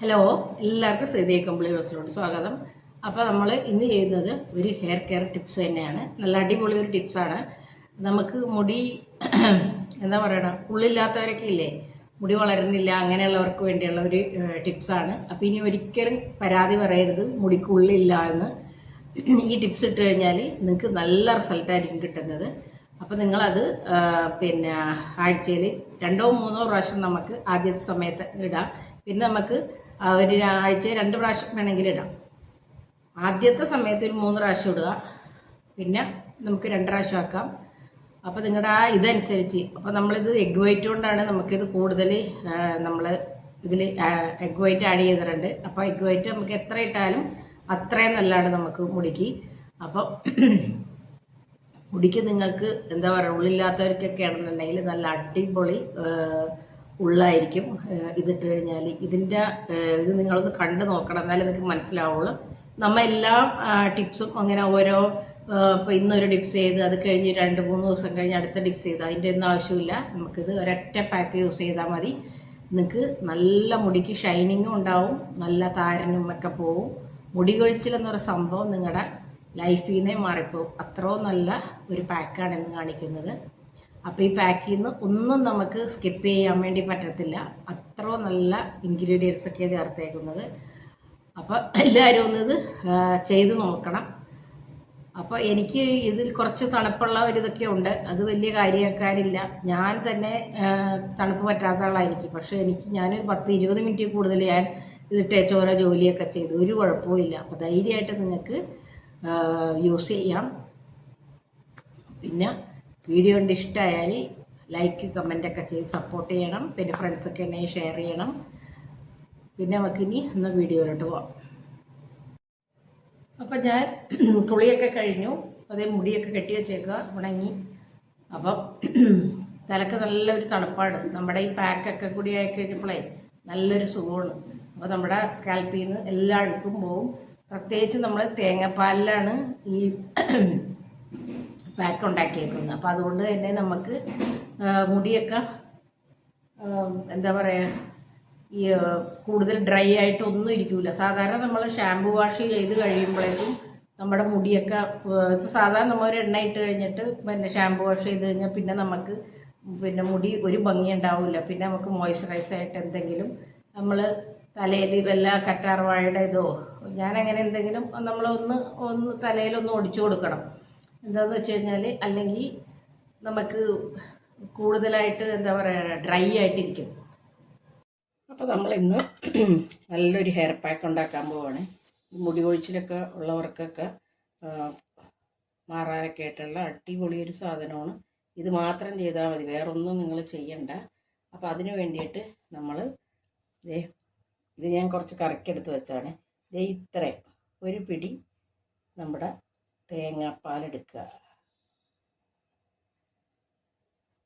Hello, എല്ലാവർക്കും ശ്രീദേവി കമ്പിളി ഹൗസിലോട്ട് സ്വാഗതം. അപ്പോൾ നമ്മൾ ഇന്ന് ചെയ്യുന്നത് ഒരു ഹെയർ കെയർ ടിപ്സ് തന്നെയാണ്. നല്ല അടിപൊളി ഒരു ടിപ്സാണ്. നമുക്ക് മുടി എന്താ പറയണ, ഉള്ളില്ലാത്തവരൊക്കെ ഇല്ലേ, മുടി വളരുന്നില്ല, അങ്ങനെയുള്ളവർക്ക് വേണ്ടിയുള്ള ഒരു ടിപ്സാണ്. അപ്പോൾ ഇനി ഒരിക്കലും പരാതി പറയരുത് മുടിക്ക് ഉള്ളില്ല എന്ന്. ഈ ടിപ്സ് ഇട്ട് കഴിഞ്ഞാൽ നിങ്ങൾക്ക് നല്ല റിസൾട്ടായിരിക്കും കിട്ടുന്നത്. അപ്പോൾ നിങ്ങളത് ആഴ്ചയിൽ 2-3 പ്രാവശ്യം നമുക്ക് ആദ്യത്തെ സമയത്ത് ഇടാം. പിന്നെ നമുക്ക് ഒരു ആഴ്ച 2 പ്രാവശ്യം വേണമെങ്കിൽ ഇടാം. ആദ്യത്തെ സമയത്ത് ഒരു 3 പ്രാവശ്യം ഇടുക, പിന്നെ നമുക്ക് 2 പ്രാവശ്യം ആക്കാം. അപ്പോൾ നിങ്ങളുടെ ഇതനുസരിച്ച്. അപ്പോൾ നമ്മളിത് എഗ് വൈറ്റ് കൊണ്ടാണ് നമുക്കിത് കൂടുതൽ നമ്മൾ ഇതിൽ എഗ് വൈറ്റ് ആഡ് ചെയ്തിട്ടുണ്ട്. അപ്പോൾ എഗ് വൈറ്റ് നമുക്ക് എത്ര ഇട്ടാലും അത്രയും നല്ലതാണ് നമുക്ക് മുടിക്ക്. അപ്പോൾ മുടിക്ക് നിങ്ങൾക്ക് എന്താ പറയുക, ഉള്ളില്ലാത്തവർക്കൊക്കെ ആണെന്നുണ്ടെങ്കിൽ നല്ല അടിപൊളി ഉള്ളായിരിക്കും ഇതിട്ട് കഴിഞ്ഞാൽ. ഇത് നിങ്ങളൊന്ന് കണ്ടു നോക്കണം, എന്നാലേ നിങ്ങൾക്ക് മനസ്സിലാവുള്ളൂ. നമ്മൾ എല്ലാ ടിപ്സും അങ്ങനെ ഓരോ ഇപ്പോൾ ഇന്നൊരു ടിപ്സ് ചെയ്ത് അത് കഴിഞ്ഞ് 2-3 ദിവസം കഴിഞ്ഞ് അടുത്ത ടിപ്സ് ചെയ്ത് അതിൻ്റെ ഒന്നും ആവശ്യമില്ല. നമുക്കിത് ഒരൊറ്റ പാക്ക് യൂസ് ചെയ്താൽ മതി. നിങ്ങൾക്ക് നല്ല മുടിക്ക് ഷൈനിങ്ങും ഉണ്ടാവും, നല്ല താരനും ഒക്കെ പോവും. മുടി കൊഴിച്ചിലെന്ന് പറയുന്ന സംഭവം നിങ്ങളുടെ ലൈഫിൽ നിന്നേ മാറിപ്പോവും. അത്രയും നല്ല ഒരു പാക്കാണ് ഇന്ന് കാണിക്കുന്നത്. അപ്പോൾ ഈ പാക്കിൽ നിന്ന് ഒന്നും നമുക്ക് സ്കിപ്പ് ചെയ്യാൻ വേണ്ടി പറ്റത്തില്ല. അത്രയും നല്ല ഇൻഗ്രീഡിയൻസ് ഒക്കെ ചേർത്തേക്കുന്നത്. അപ്പോൾ എല്ലാവരും ഒന്നിത് ചെയ്ത് നോക്കണം. അപ്പോൾ എനിക്ക് ഇതിൽ കുറച്ച് തണുപ്പുള്ള ഒരിതൊക്കെ ഉണ്ട്, അത് വലിയ കാര്യമാക്കാനില്ല. ഞാൻ തന്നെ തണുപ്പ് പറ്റാത്ത ആളായിരിക്കും, പക്ഷേ ഞാനൊരു 10-20 മിനിറ്റ് കൂടുതൽ ഞാൻ ഇതിട്ടേച്ച് ഓരോ ജോലിയൊക്കെ ചെയ്തു, ഒരു കുഴപ്പമില്ല. അപ്പോൾ ധൈര്യമായിട്ട് നിങ്ങൾക്ക് യൂസ് ചെയ്യാം. പിന്നെ വീഡിയോ കൊണ്ട് ഇഷ്ടമായാൽ ലൈക്ക് കമൻറ്റൊക്കെ ചെയ്ത് സപ്പോർട്ട് ചെയ്യണം. പിന്നെ ഫ്രണ്ട്സൊക്കെ ഉണ്ടെങ്കിൽ ഷെയർ ചെയ്യണം. പിന്നെ നമുക്കിനി ഒന്ന് വീഡിയോയിലോട്ട് പോവാം. അപ്പം ഞാൻ കുളിയൊക്കെ കഴിഞ്ഞു, അതേ മുടിയൊക്കെ കെട്ടി വെച്ചേക്കുക, ഉണങ്ങി. അപ്പം തലക്ക് നല്ലൊരു തണുപ്പാണ്. നമ്മുടെ ഈ പാക്കൊക്കെ കൂടി ആയി കഴിഞ്ഞപ്പോഴേ നല്ലൊരു സുഖമാണ്. അപ്പോൾ നമ്മുടെ സ്കാൽപ്പിൽ നിന്ന് എല്ലാ അഴുക്കും പോവും. പ്രത്യേകിച്ച് നമ്മൾ തേങ്ങാപ്പാലിലാണ് ഈ പാക്ക് ഉണ്ടാക്കിയേക്കുന്നത്. അപ്പോൾ അതുകൊണ്ട് തന്നെ നമുക്ക് മുടിയൊക്കെ എന്താ പറയുക, ഈ കൂടുതൽ ഡ്രൈ ആയിട്ട് ഒന്നും ഇരിക്കില്ല. സാധാരണ നമ്മൾ ഷാമ്പു വാഷ് ചെയ്ത് കഴിയുമ്പോഴേക്കും നമ്മുടെ മുടിയൊക്കെ ഇപ്പോൾ സാധാരണ നമ്മൾ ഒരു എണ്ണ ഇട്ട് കഴിഞ്ഞിട്ട് പിന്നെ ഷാമ്പു വാഷ് ചെയ്ത് കഴിഞ്ഞാൽ പിന്നെ നമുക്ക് മുടി ഒരു ഭംഗി ഉണ്ടാവില്ല. പിന്നെ നമുക്ക് മോയ്സ്ചറൈസ് ആയിട്ട് എന്തെങ്കിലും നമ്മൾ തലയിൽ വല്ല കറ്റാർവാഴയുടെ ഇതോ ഞാനങ്ങനെ എന്തെങ്കിലും നമ്മളൊന്ന് തലയിലൊന്ന് ഒടിച്ചു കൊടുക്കണം. എന്താണെന്ന് വെച്ച് കഴിഞ്ഞാൽ അല്ലെങ്കിൽ നമുക്ക് കൂടുതലായിട്ട് എന്താ പറയുക, ഡ്രൈ ആയിട്ടിരിക്കും. അപ്പോൾ നമ്മളിന്ന് നല്ലൊരു ഹെയർ പാക്ക് ഉണ്ടാക്കാൻ പോവുകയാണ്. മുടി കൊഴിച്ചിലൊക്കെ ഉള്ളവർക്കൊക്കെ മാറാനൊക്കെ ആയിട്ടുള്ള അടിപൊളി ഒരു സാധനമാണ്. ഇത് മാത്രം ചെയ്താൽ മതി, വേറൊന്നും നിങ്ങൾ ചെയ്യണ്ട. അപ്പോൾ അതിന് വേണ്ടിയിട്ട് നമ്മൾ ഇത് ഞാൻ കുറച്ച് കറക്കിയെടുത്ത് വെച്ചാണ്. ഇത്രയും ഒരു പിടി നമ്മുടെ തേങ്ങാപ്പാലെടുക്കുക.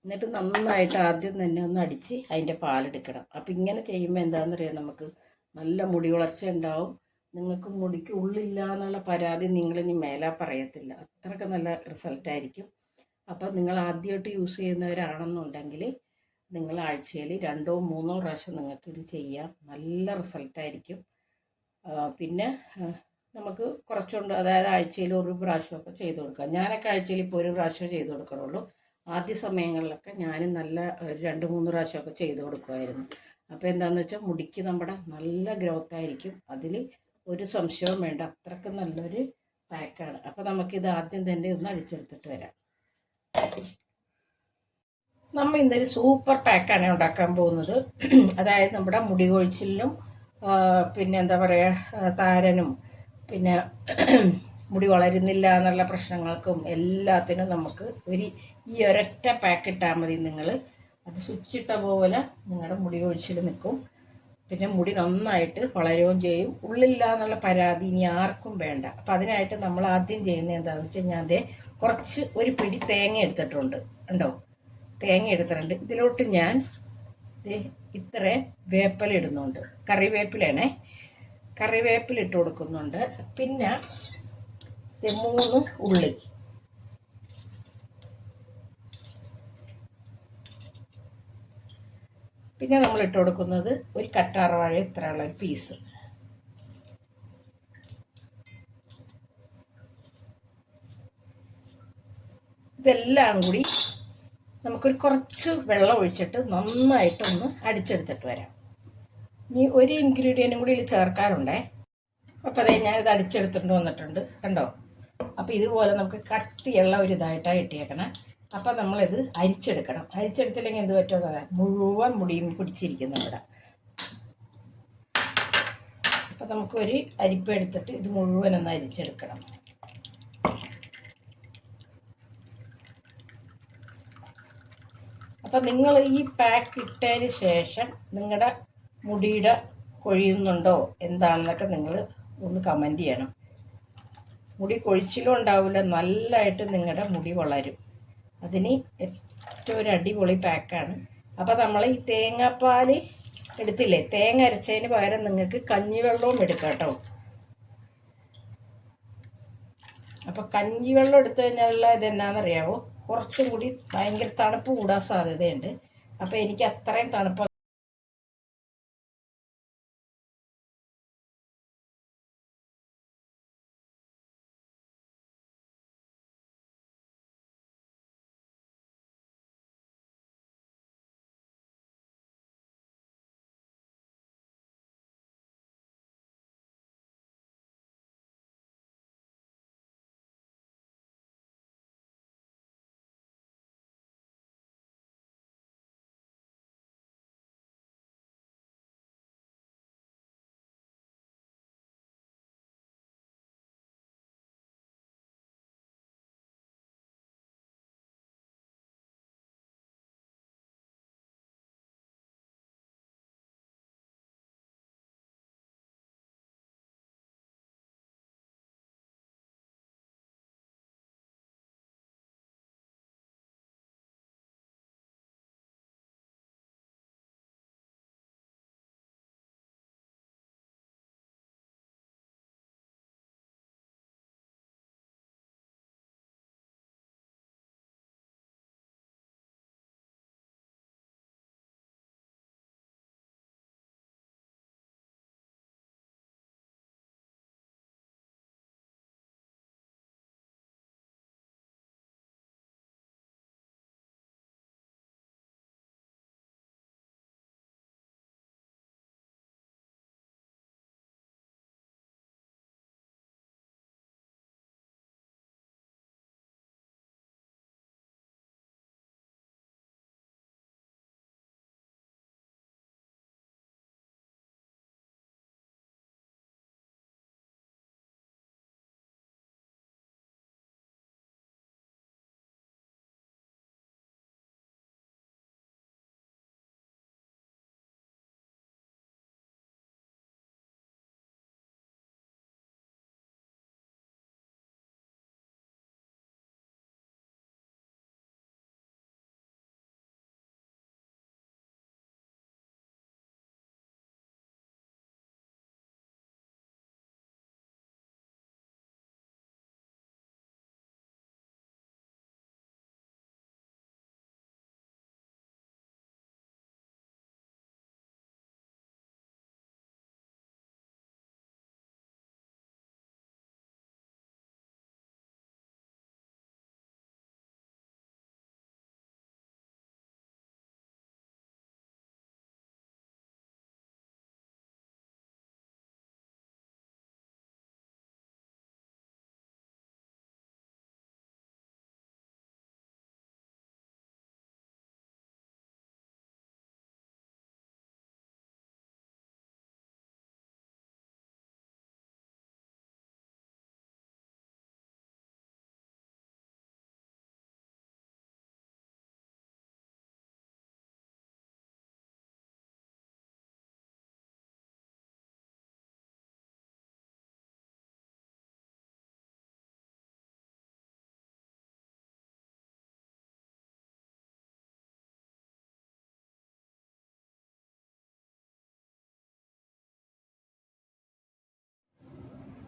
എന്നിട്ട് നന്നായിട്ട് ആദ്യം തന്നെ ഒന്ന് അടിച്ച് അതിൻ്റെ പാലെടുക്കണം. അപ്പം ഇങ്ങനെ ചെയ്യുമ്പോൾ എന്താണെന്നറിയാം, നമുക്ക് നല്ല മുടി വളർച്ച ഉണ്ടാവും. നിങ്ങൾക്ക് മുടിക്ക് ഉള്ളില്ല എന്നുള്ള പരാതി നിങ്ങളിനി മേലാ പറയത്തില്ല. അത്രയ്ക്ക് നല്ല റിസൾട്ടായിരിക്കും. അപ്പം നിങ്ങൾ ആദ്യമായിട്ട് യൂസ് ചെയ്യുന്നവരാണെന്നുണ്ടെങ്കിൽ നിങ്ങൾ ആഴ്ചയിൽ 2-3 പ്രാവശ്യം നിങ്ങൾക്കിത് ചെയ്യാം. നല്ല റിസൾട്ടായിരിക്കും. പിന്നെ നമുക്ക് കുറച്ചുകൊണ്ട്, അതായത് ആഴ്ചയിൽ 1 പ്രാവശ്യമൊക്കെ ചെയ്ത് കൊടുക്കാം. ഞാനൊക്കെ ആഴ്ചയിൽ ഇപ്പോൾ 1 പ്രാവശ്യം ചെയ്ത് കൊടുക്കണുള്ളൂ. ആദ്യ സമയങ്ങളിലൊക്കെ ഞാൻ നല്ല 2-3 പ്രാവശ്യമൊക്കെ ചെയ്ത് കൊടുക്കുമായിരുന്നു. അപ്പോൾ എന്താണെന്ന് വെച്ചാൽ മുടിക്ക് നമ്മുടെ നല്ല ഗ്രോത്ത് ആയിരിക്കും. അതിൽ ഒരു സംശയവും വേണ്ട, അത്രയ്ക്ക് നല്ലൊരു പാക്കാണ്. അപ്പോൾ നമുക്കിത് ആദ്യം തന്നെ ഒന്ന് അടിച്ചെടുത്തിട്ട് വരാം. നമ്മൾ ഇന്നൊരു സൂപ്പർ പാക്കാണ് ഉണ്ടാക്കാൻ പോകുന്നത്. അതായത് നമ്മുടെ മുടി കൊഴിച്ചിലിനും പിന്നെ എന്താ പറയുക, താരനും പിന്നെ മുടി വളരുന്നില്ല എന്നുള്ള പ്രശ്നങ്ങൾക്കും എല്ലാത്തിനും നമുക്ക് ഈ ഒരൊറ്റ പാക്ക് ഇട്ടാൽ മതി. നിങ്ങൾ അത് സ്വിച്ചിട്ട പോലെ നിങ്ങളുടെ മുടി കൊഴിച്ചിൽ നിൽക്കും. പിന്നെ മുടി നന്നായിട്ട് വളരുകയും ചെയ്യും. ഉള്ളില്ല എന്നുള്ള പരാതി ഇനി ആർക്കും വേണ്ട. അപ്പം അതിനായിട്ട് നമ്മൾ ആദ്യം ചെയ്യുന്നത് എന്താണെന്ന് വെച്ചാൽ, ഞാൻ കുറച്ച് ഒരു പിടി തേങ്ങ എടുത്തിട്ടുണ്ട്. ഉണ്ടോ, തേങ്ങ എടുത്തിട്ടുണ്ട്. ഇതിലോട്ട് ഞാൻ ഇത്രയും വേപ്പില ഇടുന്നുണ്ട്. കറിവേപ്പിലാണേ, കറിവേപ്പില ഇട്ട് കൊടുക്കുന്നുണ്ട്. പിന്നെ 3 ഉള്ളി, പിന്നെ നമ്മൾ ഇട്ട് കൊടുക്കുന്നത് ഒരു കറ്റാർവാഴ ഇത്രയുള്ള ഒരു പീസ്. ഇതെല്ലാം കൂടി നമുക്കൊരു കുറച്ച് വെള്ളം ഒഴിച്ചിട്ട് നന്നായിട്ടൊന്ന് അടിച്ചെടുത്തിട്ട് വരാം. ഇനി ഒരു ഇൻഗ്രീഡിയൻറ്റും കൂടി ഇതിൽ ചേർക്കാനുണ്ടേ. അപ്പോൾ അതേ ഞാനിത് അടിച്ചെടുത്തിട്ട് വന്നിട്ടുണ്ട്, കണ്ടോ. അപ്പോൾ ഇതുപോലെ നമുക്ക് കട്ടിയുള്ള ഒരു ഇതായിട്ടാണ് കിട്ടിയേക്കണം. അപ്പോൾ നമ്മളിത് അരിച്ചെടുക്കണം. അരിച്ചെടുത്തില്ലെങ്കിൽ എന്ത് പറ്റുമെന്ന് മുഴുവൻ മുടിയും പിടിച്ചിരിക്കുന്നു ഇവിടെ. അപ്പോൾ നമുക്കൊരു അരിപ്പ എടുത്തിട്ട് ഇത് മുഴുവനൊന്ന് അരിച്ചെടുക്കണം. അപ്പം നിങ്ങൾ ഈ പാക്ക് ഇട്ടതിന് ശേഷം നിങ്ങളുടെ മുടിയുടെ കൊഴിയുന്നുണ്ടോ എന്താണെന്നൊക്കെ നിങ്ങൾ ഒന്ന് കമൻറ്റ് ചെയ്യണം. മുടി കൊഴിച്ചിലും ഉണ്ടാവില്ല, നല്ലതായിട്ട് നിങ്ങളുടെ മുടി വളരും. അതിന് ഏറ്റവും ഒരു അടിപൊളി പാക്കാണ്. അപ്പോൾ നമ്മൾ ഈ തേങ്ങാപ്പാൽ എടുത്തില്ലേ, തേങ്ങ അരച്ചതിന് പകരം നിങ്ങൾക്ക് കഞ്ഞിവെള്ളവും എടുക്കാം കേട്ടോ. അപ്പോൾ കഞ്ഞിവെള്ളം എടുത്തു കഴിഞ്ഞാലുള്ള ഇതെന്നാണെന്നറിയാമോ, കുറച്ചും കൂടി ഭയങ്കര തണുപ്പ് കൂടാൻ സാധ്യതയുണ്ട്. അപ്പോൾ എനിക്ക് അത്രയും തണുപ്പ്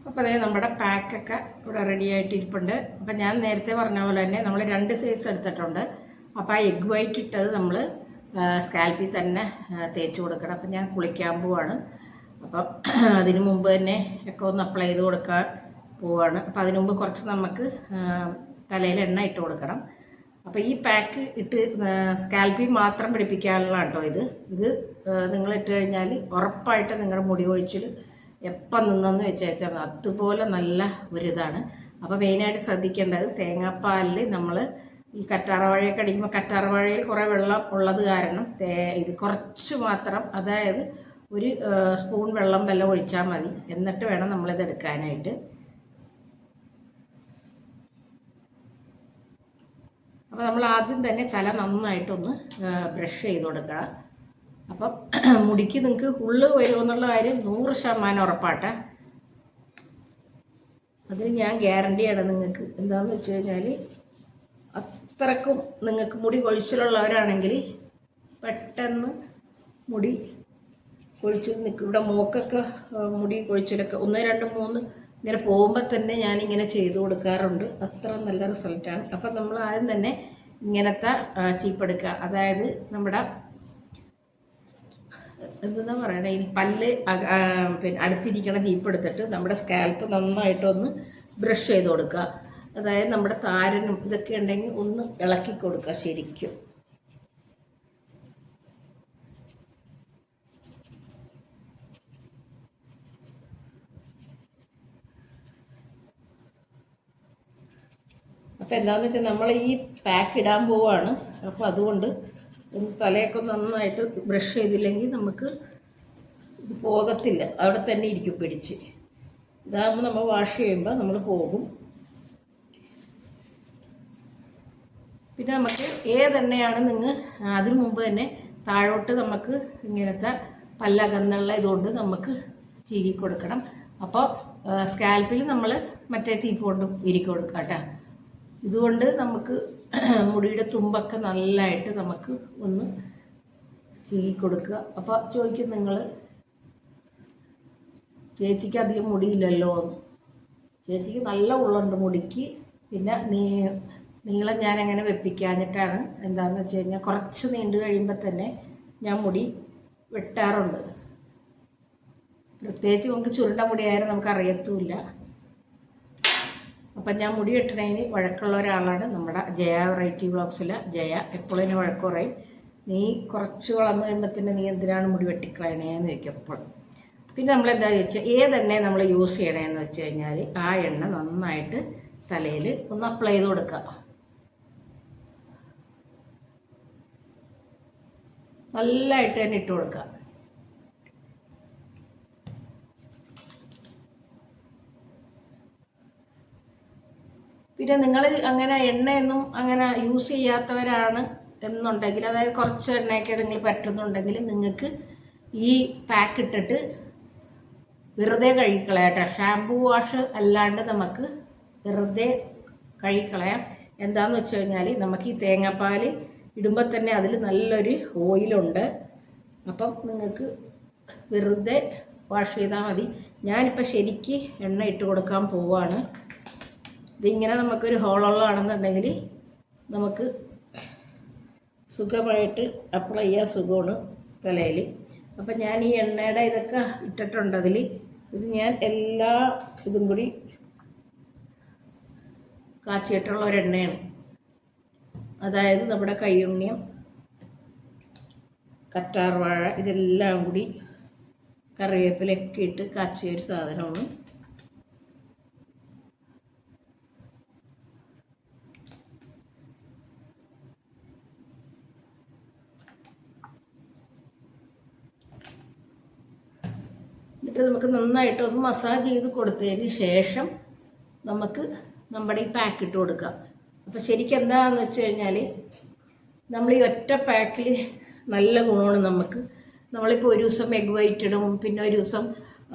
അപ്പോൾ അതേ നമ്മുടെ പാക്കൊക്കെ ഇവിടെ റെഡി ആയിട്ടിരിപ്പുണ്ട്. അപ്പം ഞാൻ നേരത്തെ പറഞ്ഞ പോലെ തന്നെ നമ്മൾ 2 സൈസ് എടുത്തിട്ടുണ്ട്. അപ്പോൾ ആ എഗ് വൈറ്റ് ഇട്ടത് നമ്മൾ സ്കാൽപ്പിൽ തന്നെ തേച്ച് കൊടുക്കണം. അപ്പം ഞാൻ കുളിക്കാൻ പോവാണ്. അപ്പം അതിനു മുമ്പ് തന്നെ ഒക്കെ ഒന്ന് അപ്ലൈ ചെയ്ത് കൊടുക്കാൻ പോവാണ്. അപ്പം അതിനു മുമ്പ് കുറച്ച് നമുക്ക് തലയിൽ എണ്ണ ഇട്ട് കൊടുക്കണം. അപ്പോൾ ഈ പാക്ക് ഇട്ട് സ്കാൽപ്പിൽ മാത്രം പിടിപ്പിക്കാനുള്ള കേട്ടോ ഇത് നിങ്ങൾ ഇട്ട് കഴിഞ്ഞാൽ ഉറപ്പായിട്ട് നിങ്ങളുടെ മുടി കൊഴിച്ചിൽ എപ്പം നിന്നെന്ന് വെച്ചാൽ അതുപോലെ നല്ല ഒരിതാണ്. അപ്പോൾ മെയിനായിട്ട് ശ്രദ്ധിക്കേണ്ടത് തേങ്ങാപ്പാലിൽ നമ്മൾ ഈ കറ്റാർവാഴയൊക്കെ അടിക്കുമ്പോൾ കറ്റാർവാഴയിൽ കുറേ വെള്ളം ഉള്ളത് കാരണം ഇത് കുറച്ച് മാത്രം, അതായത് ഒരു സ്പൂൺ വെള്ളം ഒഴിച്ചാൽ മതി. എന്നിട്ട് വേണം നമ്മളിത് എടുക്കാനായിട്ട്. അപ്പോൾ നമ്മൾ ആദ്യം തന്നെ തല നന്നായിട്ടൊന്ന് ബ്രഷ് ചെയ്ത് കൊടുക്കുക. അപ്പം മുടിക്ക് നിങ്ങൾക്ക് ഉള്ളു വരുമെന്നുള്ള കാര്യം 100% ഉറപ്പാട്ടെ. അതിന് ഞാൻ ഗ്യാരണ്ടിയാണ് നിങ്ങൾക്ക്. എന്താണെന്ന് വെച്ച് കഴിഞ്ഞാൽ അത്രക്കും നിങ്ങൾക്ക് മുടി കൊഴിച്ചിലുള്ളവരാണെങ്കിൽ പെട്ടെന്ന് മുടി കൊഴിച്ചിൽ നിൽക്കും. ഇവിടെ മൂക്കൊക്കെ മുടി കൊഴിച്ചിലൊക്കെ 1, 2, 3 ഇങ്ങനെ പോകുമ്പോൾ തന്നെ ഞാനിങ്ങനെ ചെയ്ത് കൊടുക്കാറുണ്ട്. അത്ര നല്ല റിസൾട്ടാണ്. അപ്പം നമ്മൾ ആദ്യം തന്നെ ഇങ്ങനത്തെ ചീപ്പെടുക്കുക. അതായത് നമ്മുടെ എന്താ പറയണേ, ഈ പല്ല് പിന്നെ അടുത്തിരിക്കണ ചീപ്പെടുത്തിട്ട് നമ്മുടെ സ്കാൽപ്പ് നന്നായിട്ടൊന്ന് ബ്രഷ് ചെയ്ത് കൊടുക്കുക. അതായത് നമ്മുടെ താരനും ഇതൊക്കെ ഉണ്ടെങ്കിൽ ഒന്ന് ഇളക്കി കൊടുക്കുക ശരിക്കും. അപ്പോൾ എന്താണെന്ന് വെച്ചാൽ നമ്മൾ ഈ പാക്ക് ഇടാൻ പോവാണ്. അപ്പോൾ അതുകൊണ്ട് ഒന്ന് തലയൊക്കെ നന്നായിട്ട് ബ്രഷ് ചെയ്തില്ലെങ്കിൽ നമുക്ക് ഇത് പോകത്തില്ല, അവിടെ തന്നെ ഇരിക്കും പിടിച്ച്. ഇതാകുമ്പോൾ നമ്മൾ വാഷ് ചെയ്യുമ്പോൾ നമ്മൾ പോകും. പിന്നെ നമുക്ക് ഏതെണ്ണയാണ് നിങ്ങൾ അതിന് മുമ്പ് തന്നെ താഴോട്ട് നമുക്ക് ഇങ്ങനത്തെ പല്ലകന്നുള്ള ഇതുകൊണ്ട് നമുക്ക് ചീകി കൊടുക്കണം. അപ്പോൾ സ്കാൽപ്പിൽ നമ്മൾ മറ്റേ ചീപ്പ് കൊണ്ടും ഇരിക്കി കൊടുക്കാം കേട്ടോ. ഇതുകൊണ്ട് നമുക്ക് മുടിയുടെ തുമ്പൊക്കെ നല്ലതായിട്ട് നമുക്ക് ഒന്ന് ചീകി കൊടുക്കുക. അപ്പോൾ ചോദിക്കും നിങ്ങൾ, ചേച്ചിക്ക് അധികം മുടിയില്ലല്ലോ എന്ന്. ചേച്ചിക്ക് നല്ല ഉള്ളുണ്ട് മുടിക്ക്. പിന്നെ നീളം ഞാനങ്ങനെ വെപ്പിക്കാഞ്ഞിട്ടാണ്. എന്താണെന്ന് വെച്ച് കഴിഞ്ഞാൽ കുറച്ച് നീണ്ടു കഴിയുമ്പോൾ തന്നെ ഞാൻ മുടി വെട്ടാറുണ്ട്. പ്രത്യേകിച്ച് നമുക്ക് ചുരുണ്ട മുടിയായാലും നമുക്ക് അറിയത്തുമില്ല. അപ്പം ഞാൻ മുടി വെട്ടണതിന് വഴക്കുള്ള ഒരാളാണ് നമ്മുടെ ജയ വെറൈറ്റി വ്ളോഗ്സിലെ ജയ. എപ്പോഴും എന്നെ വഴക്ക് പറയും, നീ കുറച്ച് വളർന്നു കഴിയുമ്പോൾ നീ എന്തിനാണ് മുടി വെട്ടിക്കളയണേന്ന് ചോദിക്കും എപ്പോഴും. പിന്നെ നമ്മളെന്താ ചോദിച്ചാൽ ഏതെണ്ണ നമ്മൾ യൂസ് ചെയ്യണമെന്ന് വെച്ച് കഴിഞ്ഞാൽ ആ എണ്ണ നന്നായിട്ട് തലയിൽ ഒന്ന് അപ്ലൈ ചെയ്ത് കൊടുക്കുക. നല്ലതായിട്ട് തന്നെ ഇട്ട് കൊടുക്കുക. പിന്നെ നിങ്ങൾ അങ്ങനെ എണ്ണയൊന്നും അങ്ങനെ യൂസ് ചെയ്യാത്തവരാണ് എന്നുണ്ടെങ്കിൽ, അതായത് കുറച്ച് എണ്ണയൊക്കെ നിങ്ങൾ പറ്റുന്നുണ്ടെങ്കിൽ നിങ്ങൾക്ക് ഈ പാക്ക് ഇട്ടിട്ട് വെറുതെ കഴുകിക്കളയാട്ടോ. ഷാംപൂ വാഷ് അല്ലാണ്ട് നമുക്ക് വെറുതെ കഴുകിക്കളയാം. എന്താണെന്ന് വെച്ച് കഴിഞ്ഞാൽ നമുക്ക് ഈ തേങ്ങാപ്പാൽ ഇടുമ്പോൾ തന്നെ അതിൽ നല്ലൊരു ഓയിലുണ്ട്. അപ്പം നിങ്ങൾക്ക് വെറുതെ വാഷ് ചെയ്താൽ മതി. ഞാനിപ്പോൾ ശരിക്ക് എണ്ണ ഇട്ട് കൊടുക്കാൻ പോവാണ്. ഇതിങ്ങനെ നമുക്കൊരു ഹോളുള്ളതാണെന്നുണ്ടെങ്കിൽ നമുക്ക് സുഖമായിട്ട് അപ്ലൈ ചെയ്യാൻ സുഖമാണ് തലയിൽ. അപ്പം ഞാൻ ഈ എണ്ണയുടെ ഇതൊക്കെ ഇട്ടിട്ടുണ്ട് അതിൽ. ഇത് ഞാൻ എല്ലാ ഇതും കൂടി കാച്ചിയിട്ടുള്ള ഒരെണ്ണയാണ്. അതായത് നമ്മുടെ കയ്യുണ്ണിയം, കറ്റാർവാഴ, ഇതെല്ലാം കൂടി കറിവേപ്പിലൊക്കെ ഇട്ട് കാച്ചിയൊരു സാധനമാണ്. എന്നിട്ട് നമുക്ക് നന്നായിട്ട് ഒന്ന് മസാജ് ചെയ്ത് കൊടുത്തതിന് ശേഷം നമുക്ക് നമ്മുടെ ഈ പാക്ക് ഇട്ട് കൊടുക്കാം. അപ്പോൾ ശരിക്കും എന്താണെന്ന് വെച്ച് കഴിഞ്ഞാൽ നമ്മൾ ഈ ഒറ്റ പാക്കിൽ നല്ല ഗുണമാണ് നമുക്ക്. നമ്മളിപ്പോൾ ഒരു ദിവസം എഗ് വൈറ്റ് ഇടും, പിന്നെ ഒരു ദിവസം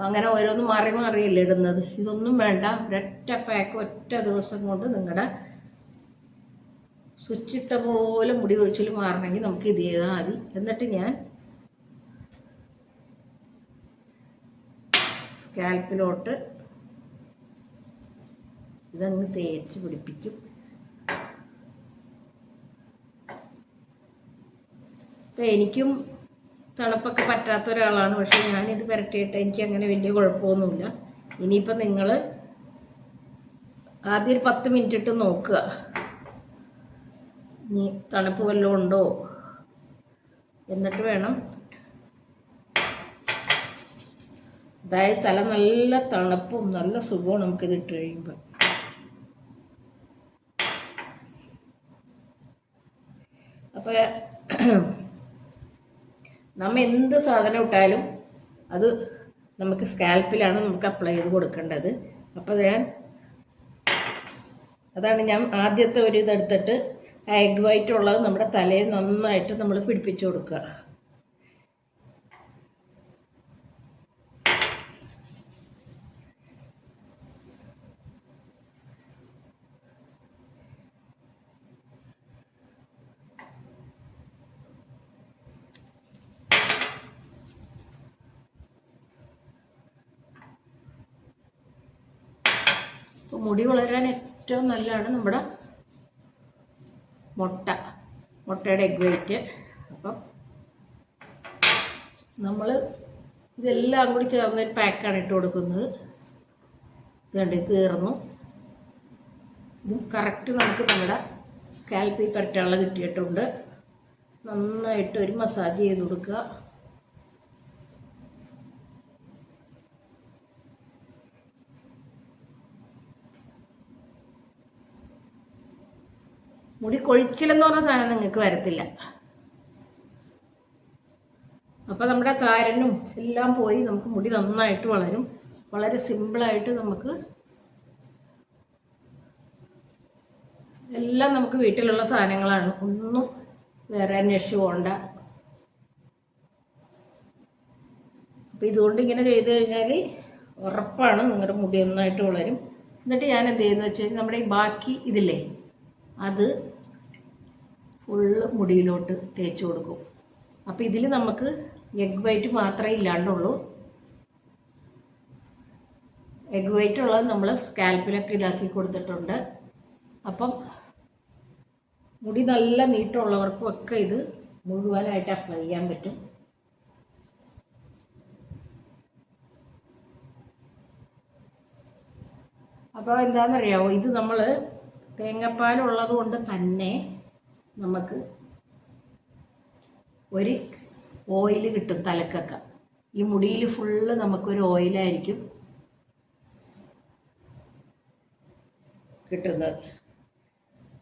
അങ്ങനെ ഓരോന്ന് മാറി മാറിയല്ലേ ഇടുന്നത്. ഇതൊന്നും വേണ്ട, ഒരൊറ്റ പാക്ക് ഒറ്റ ദിവസം കൊണ്ട് നിങ്ങളുടെ സ്വിച്ചിട്ട പോലെ മുടി കൊഴിച്ചിൽ മാറണമെങ്കിൽ നമുക്ക് ഇത് ചെയ്താൽ മതി. എന്നിട്ട് ഞാൻ സ്കാൽപ്പിലോട്ട് ഇതങ്ങ് തേച്ച് പിടിപ്പിക്കും. അപ്പോൾ എനിക്കും തണുപ്പൊക്കെ പറ്റാത്ത ഒരാളാണ്. പക്ഷേ ഞാനിത് പുരട്ടിയിട്ട് എനിക്ക് അങ്ങനെ വലിയ കുഴപ്പമൊന്നുമില്ല. ഇനിയിപ്പോൾ നിങ്ങൾ ആദ്യം ഒരു 10 മിനിറ്റ് ഇട്ട് നോക്കുക, ഇനി തണുപ്പ് വല്ലതും ഉണ്ടോ, എന്നിട്ട് വേണം. അതായത് തല നല്ല തണുപ്പും നല്ല സുഖവും നമുക്കിത് ഇട്ട് കഴിയുമ്പോൾ. അപ്പോൾ നമ്മൾ എന്ത് സാധനം ഇട്ടാലും അത് നമുക്ക് സ്കാൽപ്പിലാണ് നമുക്ക് അപ്ലൈ ചെയ്ത് കൊടുക്കേണ്ടത്. അപ്പോൾ അതാണ് ഞാൻ ആദ്യത്തെ ഒരു ഇതെടുത്തിട്ട് എഗ് വൈറ്റ് ഉള്ളത് നമ്മുടെ തലയിൽ നന്നായിട്ട് നമ്മൾ പിടിപ്പിച്ചു കൊടുക്കുക. മുടി വളരാൻ ഏറ്റവും നല്ലതാണ് നമ്മുടെ മുട്ടയുടെ എഗ് വൈറ്റ്. അപ്പം നമ്മൾ ഇതെല്ലാം കൂടി ചേർന്നൊരു പാക്കാണ് ഇട്ട് കൊടുക്കുന്നത്. ഇത് കണ്ട് തീർന്നു. ഇതും കറക്റ്റ് നമുക്ക് നമ്മുടെ സ്കാൽപ്പിൽ പറ്റാനുള്ള കിട്ടിയിട്ടുണ്ട്. നന്നായിട്ട് ഒരു മസാജ് ചെയ്ത് കൊടുക്കുക. മുടി കൊഴിച്ചിലെന്ന് പറഞ്ഞ സാധനം നിങ്ങൾക്ക് വരത്തില്ല. അപ്പോൾ നമ്മുടെ താരനും എല്ലാം പോയി നമുക്ക് മുടി നന്നായിട്ട് വളരും. വളരെ സിമ്പിളായിട്ട് നമുക്ക് എല്ലാം നമുക്ക് വീട്ടിലുള്ള സാധനങ്ങളാണ്, ഒന്നും വേറെ അന്വേഷിച്ച് പോകണ്ട. അപ്പോൾ ഇതുകൊണ്ട് ഇങ്ങനെ ചെയ്ത് കഴിഞ്ഞാൽ ഉറപ്പാണ് നിങ്ങളുടെ മുടി നന്നായിട്ട് വളരും. എന്നിട്ട് ഞാൻ എന്ത് ചെയ്യുന്നത് വെച്ച് കഴിഞ്ഞാൽ നമ്മുടെ ഈ ബാക്കി ഇതില്ലേ അത് ഫുള്ള് മുടിയിലോട്ട് തേച്ച് കൊടുക്കും. അപ്പോൾ ഇതിൽ നമുക്ക് എഗ് വൈറ്റ് മാത്രമേ ഇല്ലാണ്ടുള്ളൂ. എഗ് വൈറ്റ് ഉള്ളത് നമ്മൾ സ്കാൽപ്പിലൊക്കെ ഇതാക്കി കൊടുത്തിട്ടുണ്ട്. അപ്പം മുടി നല്ല നീട്ടമുള്ളവർക്കും ഒക്കെ ഇത് മുഴുവനായിട്ട് അപ്ലൈ ചെയ്യാൻ പറ്റും. അപ്പോൾ എന്താണെന്നറിയാമോ, ഇത് നമ്മൾ തേങ്ങാപ്പാലുള്ളത് കൊണ്ട് തന്നെ നമുക്ക് ഒരു ഓയിൽ കിട്ടും തലക്കൊക്കെ. ഈ മുടിയിൽ ഫുള്ള് നമുക്കൊരു ഓയിലായിരിക്കും കിട്ടുന്നത്.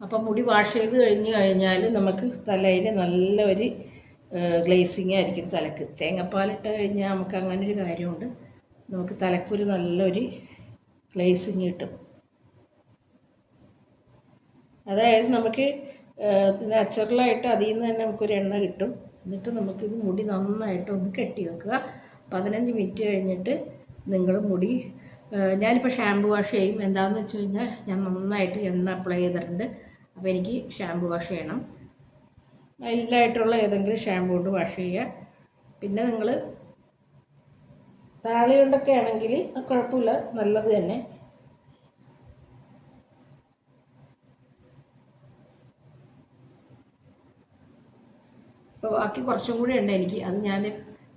അപ്പം മുടി വാഷ് ചെയ്ത് കഴിഞ്ഞാൽ നമുക്ക് തലയിൽ നല്ല ഒരു ഗ്ലേസിങ് ആയിരിക്കും തലക്ക്. തേങ്ങാപ്പാലിട്ട് കഴിഞ്ഞാൽ നമുക്ക് അങ്ങനൊരു കാര്യമുണ്ട്, നമുക്ക് തലക്കൊരു നല്ലൊരു ഗ്ലേസിങ് കിട്ടും. അതായത് നമുക്ക് നാച്ചുറലായിട്ട് അതിൽ നിന്ന് തന്നെ നമുക്കൊരു എണ്ണ കിട്ടും. എന്നിട്ട് നമുക്കിത് മുടി നന്നായിട്ട് ഒന്ന് കെട്ടി വെക്കുക. 15 മിനിറ്റ് കഴിഞ്ഞിട്ട് നിങ്ങൾ മുടി, ഞാനിപ്പോൾ ഷാമ്പു വാഷ് ചെയ്യും. എന്താണെന്ന് വെച്ച് കഴിഞ്ഞാൽ ഞാൻ നന്നായിട്ട് എണ്ണ അപ്ലൈ ചെയ്തിട്ടുണ്ട്. അപ്പോൾ എനിക്ക് ഷാമ്പു വാഷ് ചെയ്യണം. മൈൽഡായിട്ടുള്ള ഏതെങ്കിലും ഷാമ്പു കൊണ്ട് വാഷ് ചെയ്യുക. പിന്നെ നിങ്ങൾ താളി കൊണ്ടൊക്കെ ആണെങ്കിൽ കുഴപ്പമില്ല, നല്ലത് തന്നെ. ഇപ്പോൾ ബാക്കി കുറച്ചും കൂടി ഉണ്ട് എനിക്ക്. അത് ഞാൻ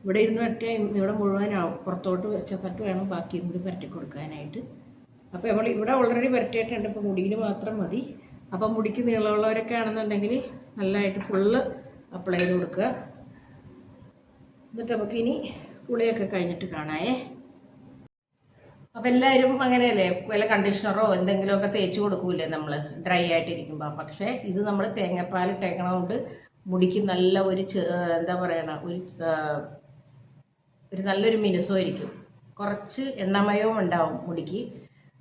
ഇവിടെ ഇരുന്ന് പറ്റിയാൽ ഇവിടെ മുഴുവനാവും. പുറത്തോട്ട് വെച്ചിട്ട് വേണം ബാക്കിയും കൂടി പരട്ടി കൊടുക്കാനായിട്ട്. അപ്പോൾ നമ്മൾ ഇവിടെ ഓൾറെഡി പരട്ടിയിട്ടുണ്ട്. ഇപ്പോൾ മുടിയിൽ മാത്രം മതി. അപ്പം മുടിക്ക് നീളമുള്ളവരൊക്കെ ആണെന്നുണ്ടെങ്കിൽ നല്ലതായിട്ട് ഫുള്ള് അപ്ലൈ ചെയ്ത് കൊടുക്കുക. എന്നിട്ട് നമുക്ക് ഇനി കുളിയൊക്കെ കഴിഞ്ഞിട്ട് കാണാമേ. അപ്പോൾ എല്ലാവരും അങ്ങനെയല്ലേ, വല്ല കണ്ടീഷണറോ എന്തെങ്കിലുമൊക്കെ തേച്ച് കൊടുക്കൂലേ നമ്മൾ ഡ്രൈ ആയിട്ടിരിക്കുമ്പോൾ. പക്ഷേ ഇത് നമ്മൾ തേങ്ങാപ്പാൽ ഇട്ടേക്കണതുകൊണ്ട് മുടിക്ക് നല്ല ഒരു എന്താ പറയണ ഒരു നല്ലൊരു മിനുസമായിരിക്കും. കുറച്ച് എണ്ണമയവും ഉണ്ടാവും മുടിക്ക്.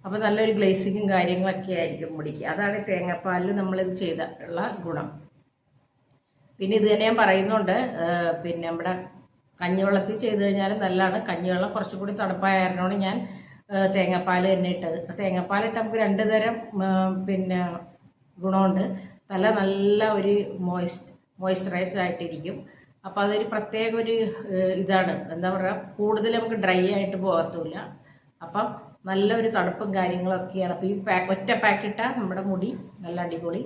അപ്പോൾ നല്ലൊരു ഗ്ലേസിങ്ങും കാര്യങ്ങളൊക്കെ ആയിരിക്കും മുടിക്ക്. അതാണ് തേങ്ങാപ്പാലിൽ നമ്മളിത് ചെയ്തിട്ടുള്ള ഗുണം. പിന്നെ ഇത് തന്നെ ഞാൻ പറയുന്നുണ്ട്, പിന്നെ നമ്മുടെ കഞ്ഞിവെള്ളത്തിൽ ചെയ്ത് കഴിഞ്ഞാൽ നല്ലതാണ്. കഞ്ഞിവെള്ളം കുറച്ചും കൂടി തണുപ്പായതുകൊണ്ട് ഞാൻ തേങ്ങാപ്പാൽ തന്നെ ഇട്ടത്. തേങ്ങാപ്പാലിട്ട് നമുക്ക് 2 തരം പിന്നെ ഗുണമുണ്ട്. തല നല്ല ഒരു മോയ്സ്ചറൈസ്ഡ് ആയിട്ടിരിക്കും. അപ്പോൾ അതൊരു പ്രത്യേക ഒരു ഇതാണ്, എന്താ പറയുക, കൂടുതൽ നമുക്ക് ഡ്രൈ ആയിട്ട് പോകത്തുമില്ല. അപ്പം നല്ലൊരു തണുപ്പും കാര്യങ്ങളൊക്കെയാണ്. അപ്പോൾ ഈ ഒറ്റ പാക്കിട്ടാൽ നമ്മുടെ മുടി നല്ല അടിപൊളി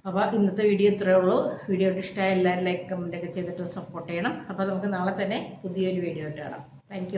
അപ്പോൾ ഇന്നത്തെ വീഡിയോ ഇത്രയേ ഉള്ളൂ. വീഡിയോ ഇഷ്ടമായ എല്ലാവരും ലൈക്ക് കമൻറ്റൊക്കെ ചെയ്തിട്ട് സപ്പോർട്ട് ചെയ്യണം. അപ്പോൾ നമുക്ക് നാളെ തന്നെ പുതിയൊരു വീഡിയോ ആയിട്ട് കാണാം. താങ്ക്